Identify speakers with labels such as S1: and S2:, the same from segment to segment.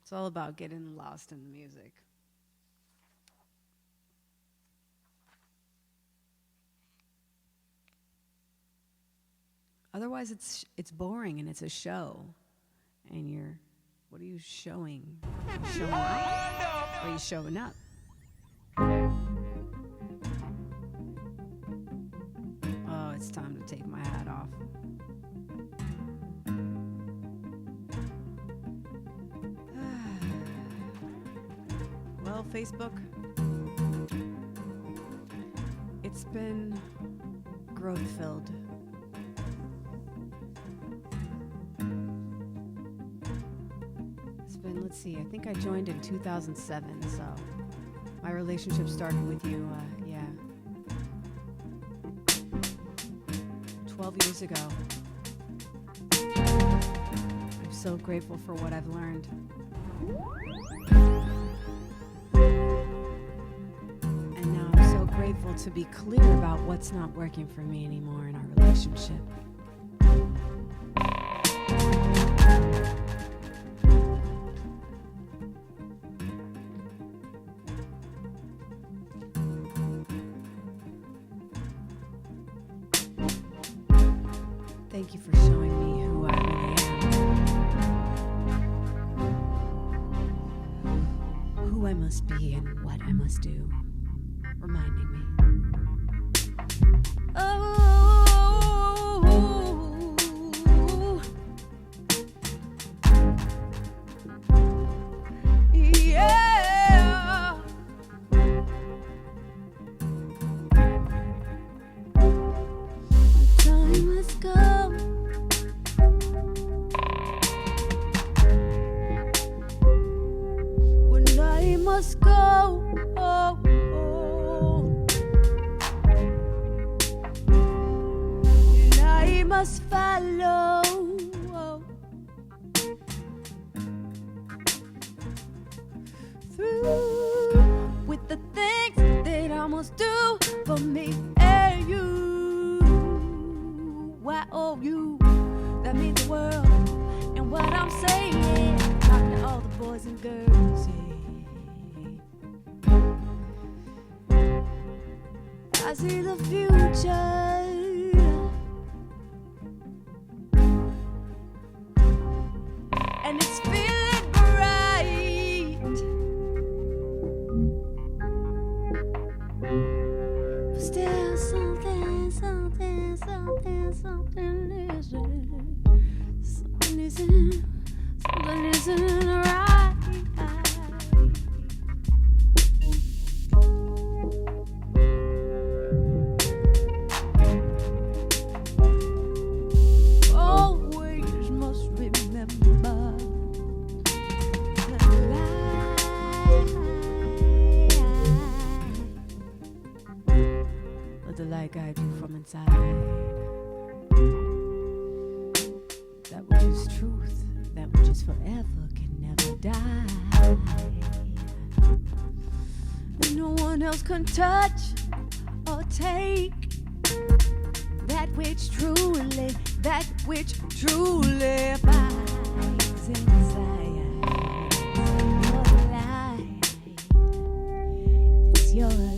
S1: It's all about getting lost in the music. Otherwise, it's boring and it's a show. And what are you showing? Are you showing up? Or are you showing up? Oh, it's time to take my hat off. Well, Facebook, it's been growth-filled. It's been, let's see, I think I joined in 2007, so my relationship started with you, 12 years ago. I'm so grateful for what I've learned. And now I'm so grateful to be clear about what's not working for me anymore in our relationship. Thank you for showing me who I really am. Who I must be and what I must do. Reminding me. Yeah. Time must go. Must go. Oh, oh. And I must follow. Oh. Through with the things that I must do for me and you. Why, oh, you, that means the world. And what I'm saying, talking to all the boys and girls, yeah. I see the future, and it's feeling bright. But still something isn't right. The light guide you from inside. That which is truth, that which is forever, can never die. And no one else can touch or take that which truly abides inside. Your light, it's your light.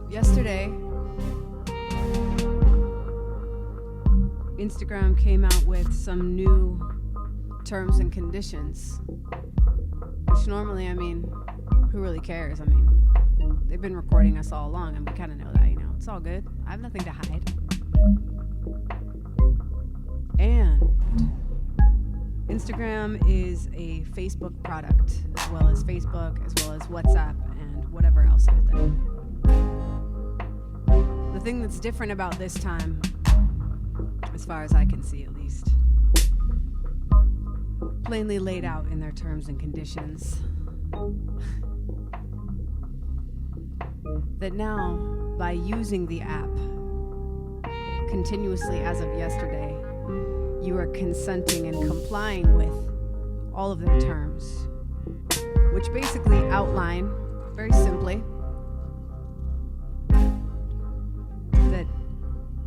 S1: Yesterday, Instagram came out with some new terms and conditions, which normally, I mean, who really cares? I mean, they've been recording us all along, and we kind of know that, you know. It's all good. I have nothing to hide. And Instagram is a Facebook product, as well as Facebook, as well as WhatsApp, and whatever else out there. The thing that's different about this time, as far as I can see at least, plainly laid out in their terms and conditions, that now
S2: by using the app continuously as of yesterday, you are consenting and complying with all of their terms, which basically outline, very simply, that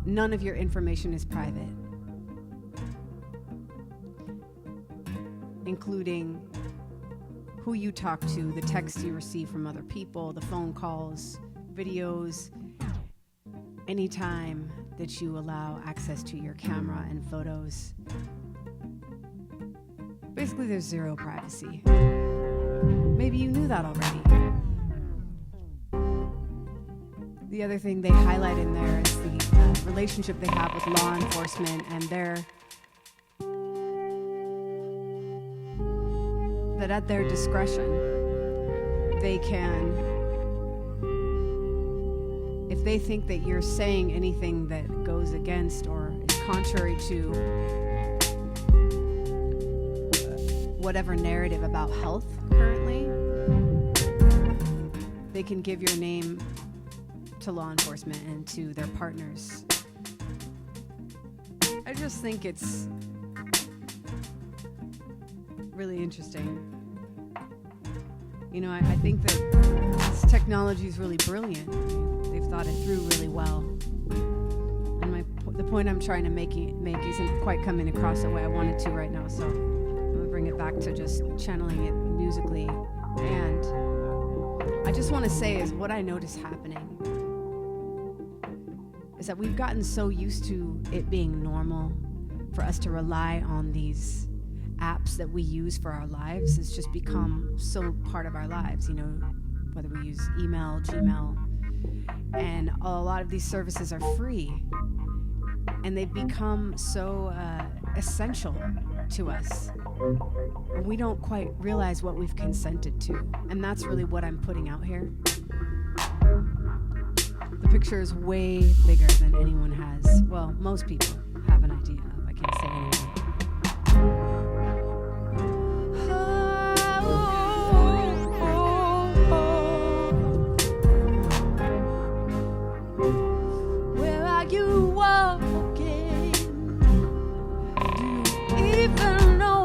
S2: none of your information is private, including who you talk to, the texts you receive from other people, the phone calls, videos, anytime that you allow access to your camera and photos. Basically, there's zero privacy. Maybe you knew that already. The other thing they highlight in there is the relationship they have with law enforcement and that at their discretion, they can, if they think that you're saying anything that goes against or is contrary to whatever narrative about health currently, they can give your name to law enforcement and to their partners. I just think it's really interesting. You know, I think that this technology is really brilliant. They've thought it through really well. And the point I'm trying to make isn't quite coming across the way I wanted to right now, so I'm going to bring it back to just channeling it musically. And I just want to say is what I notice happening is that we've gotten so used to it being normal for us to rely on these apps that we use for our lives. It's just become so part of our lives, you know, whether we use email, Gmail, and a lot of these services are free, and they've become so essential to us. And we don't quite realize what we've consented to, and that's really what I'm putting out here. The picture is way bigger than anyone has. Well, most people have an idea of. I can't say anyone.
S1: Where are you walking? Do you even know?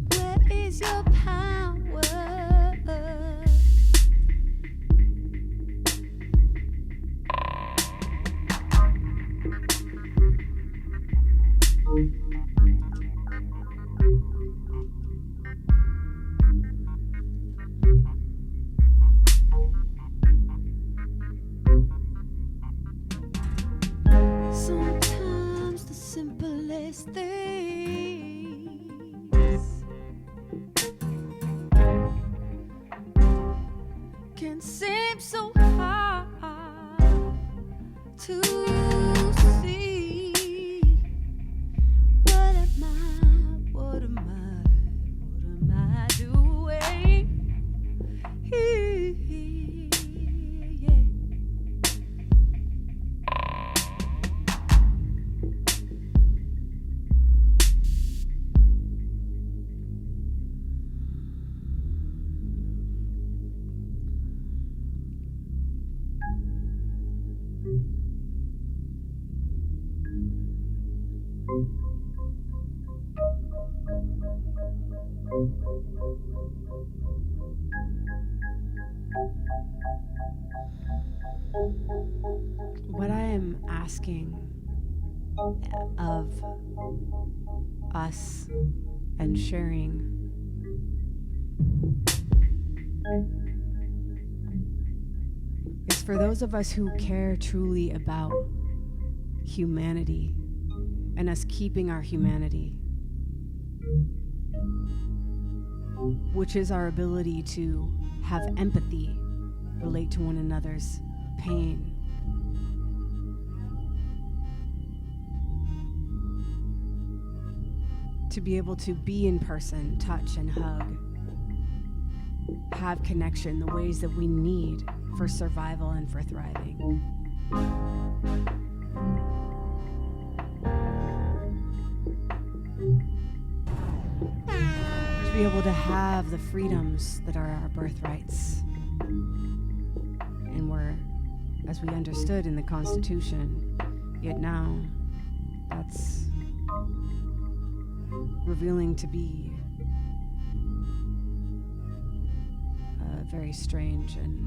S1: Where is your power? Sometimes the simplest things can seem so hard to see. What am I doing? Yeah.
S2: What I am asking of us and sharing is for those of us who care truly about humanity and us keeping our humanity, which is our ability to have empathy, relate to one another's pain. To be able to be in person, touch and hug, have connection the ways that we need for survival and for thriving. to be able to have the freedoms that are our birthrights. And were, as we understood in the Constitution, yet now that's revealing to be very strange and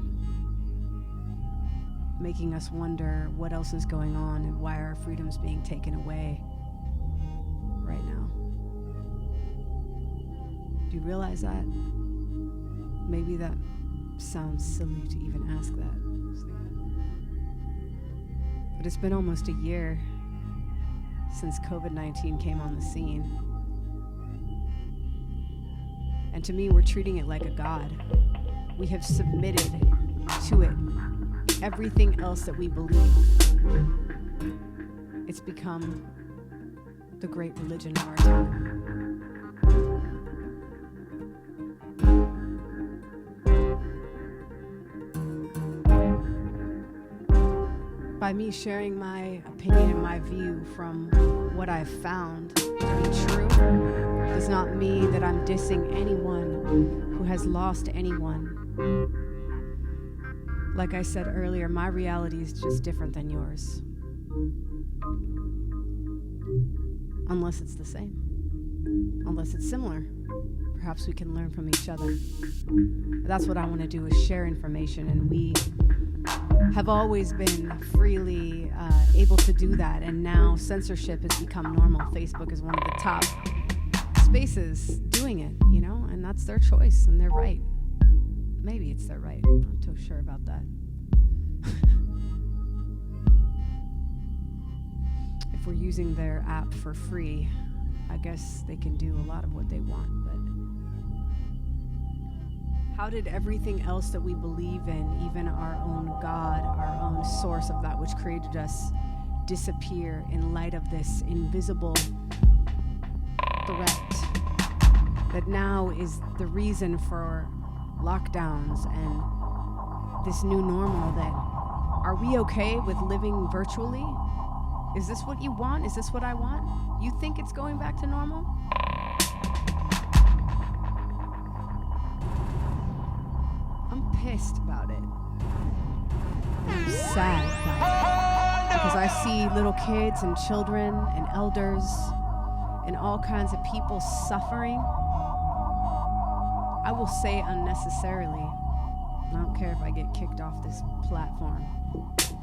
S2: making us wonder what else is going on and why our freedom's being taken away right now. Do you realize that? Maybe that sounds silly to even ask that. But it's been almost a year since COVID-19 came on the scene. And to me, we're treating it like a god. We have submitted to it everything else that we believe. It's become the great religion of our time. By me sharing my opinion and my view from what I've found to be true does not mean that I'm dissing anyone who has lost anyone. Like I said earlier, my reality is just different than yours. Unless it's the same. Unless it's similar. Perhaps we can learn from each other. That's what I want to do, is share information, and we have always been freely able to do that, and now censorship has become normal. Facebook is one of the top spaces doing it, you know, and that's their choice and their right. Maybe it's their right. I'm not too sure about that. If we're using their app for free, I guess they can do a lot of what they want, but how did everything else that we believe in, even our own God, our own source of that which created us, disappear in light of this invisible threat that now is the reason for lockdowns and this new normal? That are we okay with living virtually? Is this what you want? Is this what I want? You think it's going back to normal? I'm pissed about it. I'm sad about it. Because I see little kids and children and elders and all kinds of people suffering. I will say unnecessarily. I don't care if I get kicked off this platform.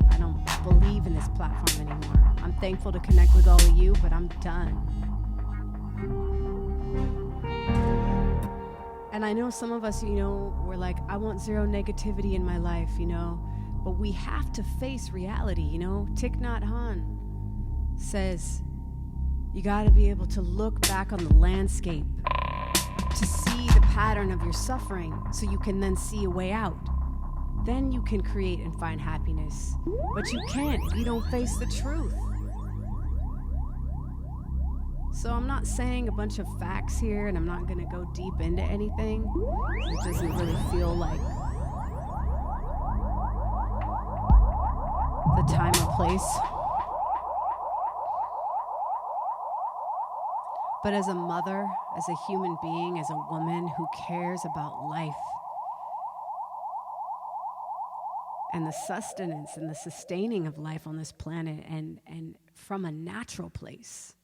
S2: I don't believe in this platform anymore. I'm thankful to connect with all of you, but I'm done. And I know some of us, you know, we're like, I want zero negativity in my life, you know, but we have to face reality, you know. Thich Nhat Hanh says, you got to be able to look back on the landscape to see the pattern of your suffering so you can then see a way out. Then you can create and find happiness. But you can't if you don't face the truth. So I'm not saying a bunch of facts here, and I'm not going to go deep into anything. It doesn't really feel like the time or place. But as a mother, as a human being, as a woman who cares about life and the sustenance and the sustaining of life on this planet, and from a natural place,